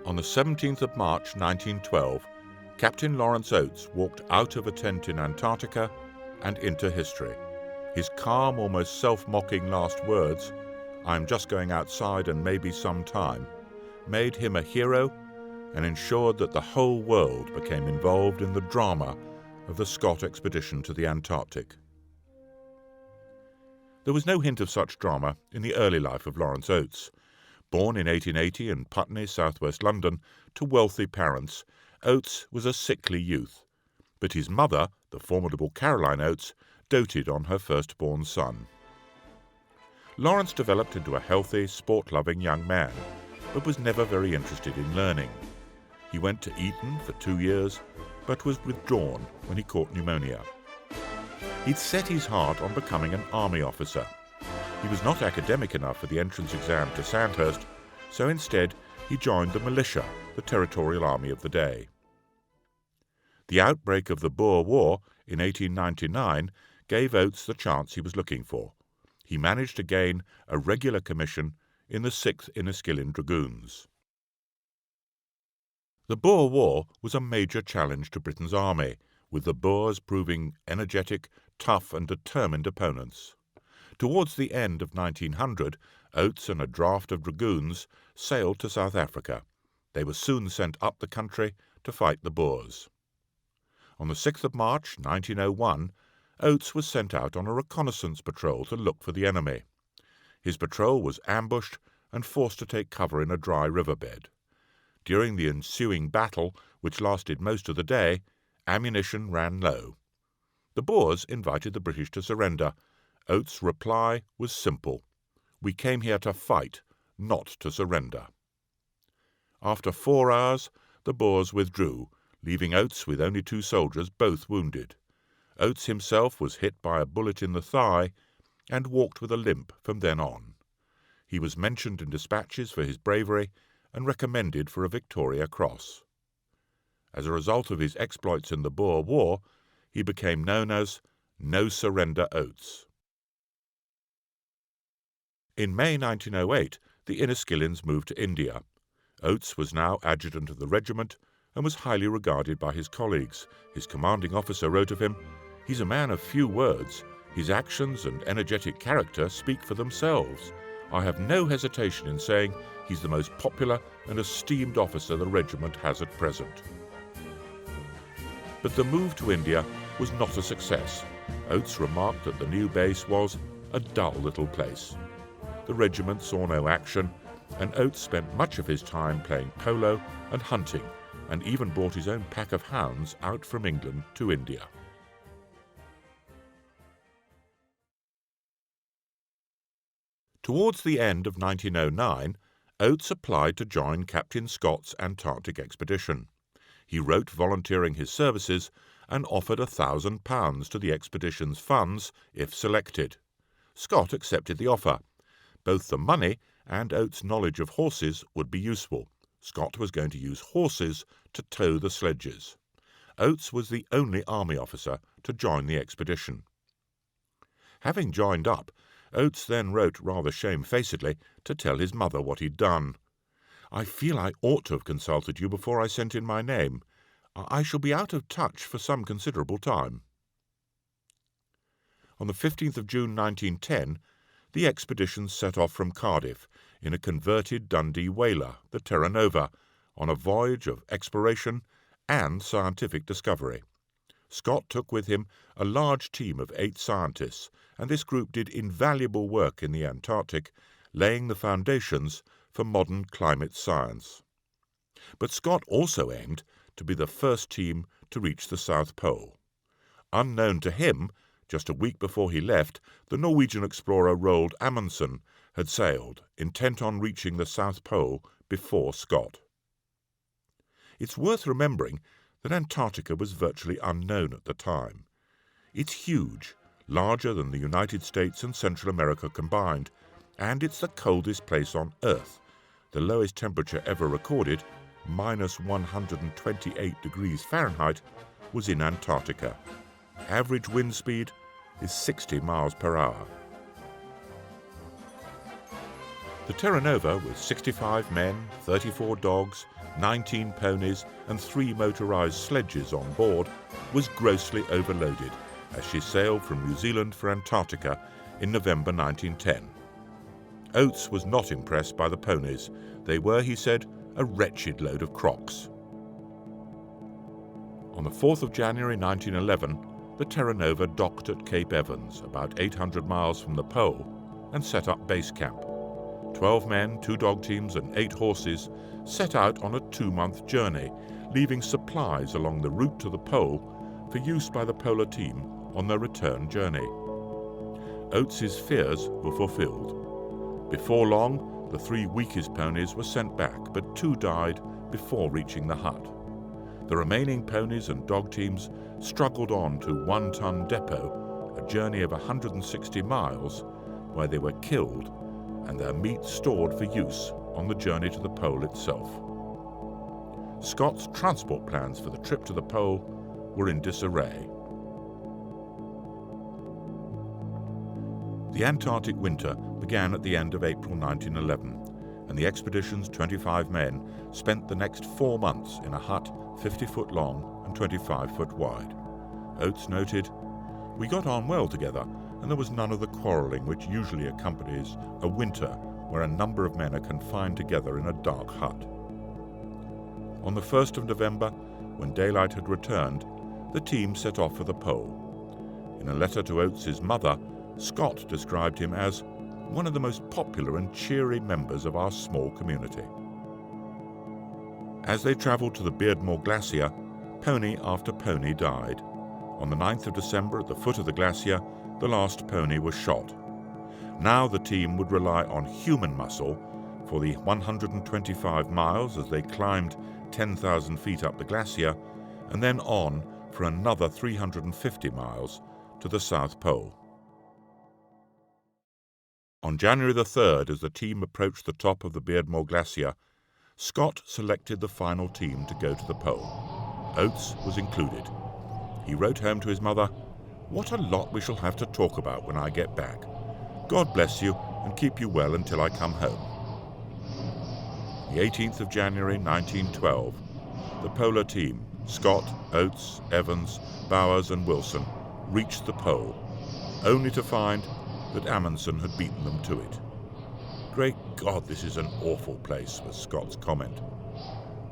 On the 17th of March 1912, Captain Lawrence Oates walked out of a tent in Antarctica and into history. His calm, almost self-mocking last words, "I'm just going outside and maybe some time," made him a hero and ensured that the whole world became involved in the drama of the Scott expedition to the Antarctic. There was no hint of such drama in the early life of Lawrence Oates. Born in 1880 in Putney, southwest London, to wealthy parents, Oates was a sickly youth. But his mother, the formidable Caroline Oates, doted on her firstborn son. Lawrence developed into a healthy, sport-loving young man, but was never very interested in learning. He went to Eton for 2 years, but was withdrawn when he caught pneumonia. He'd set his heart on becoming an army officer. He was not academic enough for the entrance exam to Sandhurst, so instead he joined the militia, the territorial army of the day. The outbreak of the Boer War in 1899 gave Oates the chance he was looking for. He managed to gain a regular commission in the 6th Inniskillen Dragoons. The Boer War was a major challenge to Britain's army, with the Boers proving energetic, tough and determined opponents. Towards the end of 1900, Oates and a draft of dragoons sailed to South Africa. They were soon sent up the country to fight the Boers. On the 6th of March 1901, Oates was sent out on a reconnaissance patrol to look for the enemy. His patrol was ambushed and forced to take cover in a dry riverbed. During the ensuing battle, which lasted most of the day, ammunition ran low. The Boers invited the British to surrender. Oates' reply was simple: "We came here to fight, not to surrender." After 4 hours, the Boers withdrew, leaving Oates with only 2 soldiers, both wounded. Oates himself was hit by a bullet in the thigh and walked with a limp from then on. He was mentioned in dispatches for his bravery and recommended for a Victoria Cross. As a result of his exploits in the Boer War, he became known as No Surrender Oates. In May 1908, the Inniskillens moved to India. Oates was now adjutant of the regiment and was highly regarded by his colleagues. His commanding officer wrote of him, "He's a man of few words. His actions and energetic character speak for themselves. I have no hesitation in saying he's the most popular and esteemed officer the regiment has at present." But the move to India was not a success. Oates remarked that the new base was a dull little place. The regiment saw no action, and Oates spent much of his time playing polo and hunting, and even brought his own pack of hounds out from England to India. Towards the end of 1909, Oates applied to join Captain Scott's Antarctic expedition. He wrote volunteering his services and offered £1,000 to the expedition's funds if selected. Scott accepted the offer. Both the money and Oates' knowledge of horses would be useful. Scott was going to use horses to tow the sledges. Oates was the only army officer to join the expedition. Having joined up, Oates then wrote rather shamefacedly to tell his mother what he'd done. "I feel I ought to have consulted you before I sent in my name. I shall be out of touch for some considerable time." On the 15th of June 1910, the expedition set off from Cardiff in a converted Dundee whaler, the Terra Nova, on a voyage of exploration and scientific discovery. Scott took with him a large team of 8 scientists, and this group did invaluable work in the Antarctic, laying the foundations for modern climate science. But Scott also aimed to be the first team to reach the South Pole. Unknown to him, just a week before he left, the Norwegian explorer Roald Amundsen had sailed, intent on reaching the South Pole before Scott. It's worth remembering that Antarctica was virtually unknown at the time. It's huge, larger than the United States and Central America combined, and it's the coldest place on Earth. The lowest temperature ever recorded, -128 degrees Fahrenheit, was in Antarctica. Average wind speed is 60 miles per hour. The Terra Nova, with 65 men, 34 dogs, 19 ponies and 3 motorised sledges on board, was grossly overloaded as she sailed from New Zealand for Antarctica in November 1910. Oates was not impressed by the ponies. They were, he said, a wretched load of crocs. On the 4th of January 1911, the Terra Nova docked at Cape Evans, about 800 miles from the pole, and set up base camp. 12 men, 2 dog teams and 8 horses set out on a 2-month journey, leaving supplies along the route to the pole for use by the polar team on their return journey. Oates's fears were fulfilled. Before long, the 3 weakest ponies were sent back, but 2 died before reaching the hut. The remaining ponies and dog teams struggled on to One Ton Depot, a journey of 160 miles, where they were killed and their meat stored for use on the journey to the pole itself. Scott's transport plans for the trip to the pole were in disarray. The Antarctic winter began at the end of April 1911, and the expedition's 25 men spent the next 4 months in a hut 50-foot long and 25-foot wide. Oates noted, "We got on well together, and there was none of the quarrelling which usually accompanies a winter where a number of men are confined together in a dark hut." On the 1st of November, when daylight had returned, the team set off for the pole. In a letter to Oates's mother, Scott described him as one of the most popular and cheery members of our small community. As they travelled to the Beardmore Glacier, pony after pony died. On the 9th of December, at the foot of the glacier, the last pony was shot. Now the team would rely on human muscle for the 125 miles as they climbed 10,000 feet up the glacier, and then on for another 350 miles to the South Pole. On January the 3rd, as the team approached the top of the Beardmore Glacier, Scott selected the final team to go to the pole. Oates was included. He wrote home to his mother, "What a lot we shall have to talk about when I get back. God bless you and keep you well until I come home." The 18th of January 1912, the polar team, Scott, Oates, Evans, Bowers and Wilson, reached the pole, only to find that Amundsen had beaten them to it. "Great God, this is an awful place," was Scott's comment.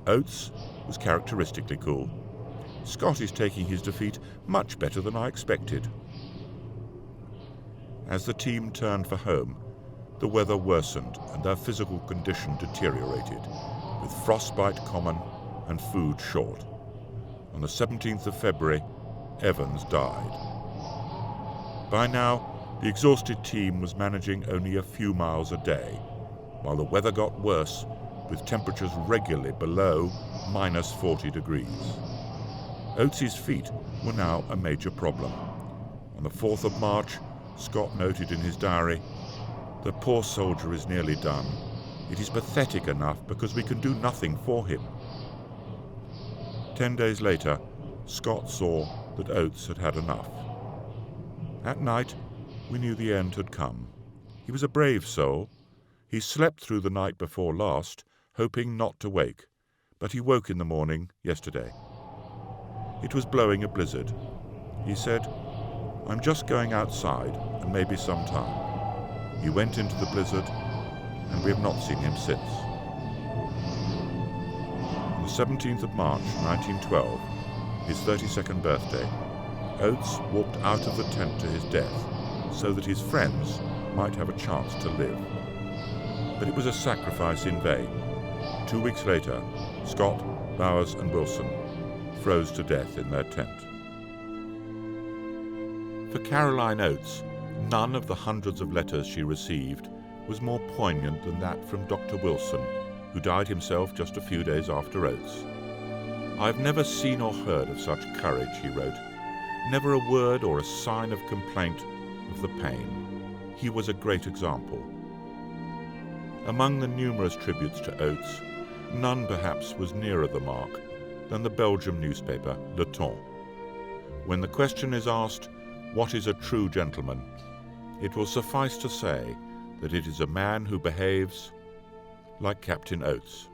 Oates was characteristically cool. "Scott is taking his defeat much better than I expected." As the team turned for home, the weather worsened and their physical condition deteriorated, with frostbite common and food short. On the 17th of February, Evans died. By now, the exhausted team was managing only a few miles a day, while the weather got worse, with temperatures regularly below -40 degrees. Oates's feet were now a major problem. On the 4th of March, Scott noted in his diary, "The poor soldier is nearly done. It is pathetic enough because we can do nothing for him." 10 days later, Scott saw that Oates had had enough. At night, we knew the end had come. He was a brave soul. He slept through the night before last, hoping not to wake, but he woke in the morning yesterday. It was blowing a blizzard. He said, "I'm just going outside and maybe some time." He went into the blizzard, and we have not seen him since. On the 17th of March 1912, his 32nd birthday, Oates walked out of the tent to his death so that his friends might have a chance to live. But it was a sacrifice in vain. 2 weeks later, Scott, Bowers and Wilson froze to death in their tent. For Caroline Oates, none of the hundreds of letters she received was more poignant than that from Dr. Wilson, who died himself just a few days after Oates. "I've never seen or heard of such courage," he wrote. "Never a word or a sign of complaint of the pain. He was a great example." Among the numerous tributes to Oates, none perhaps was nearer the mark than the Belgium newspaper Le Temps. When the question is asked, what is a true gentleman, it will suffice to say that it is a man who behaves like Captain Oates.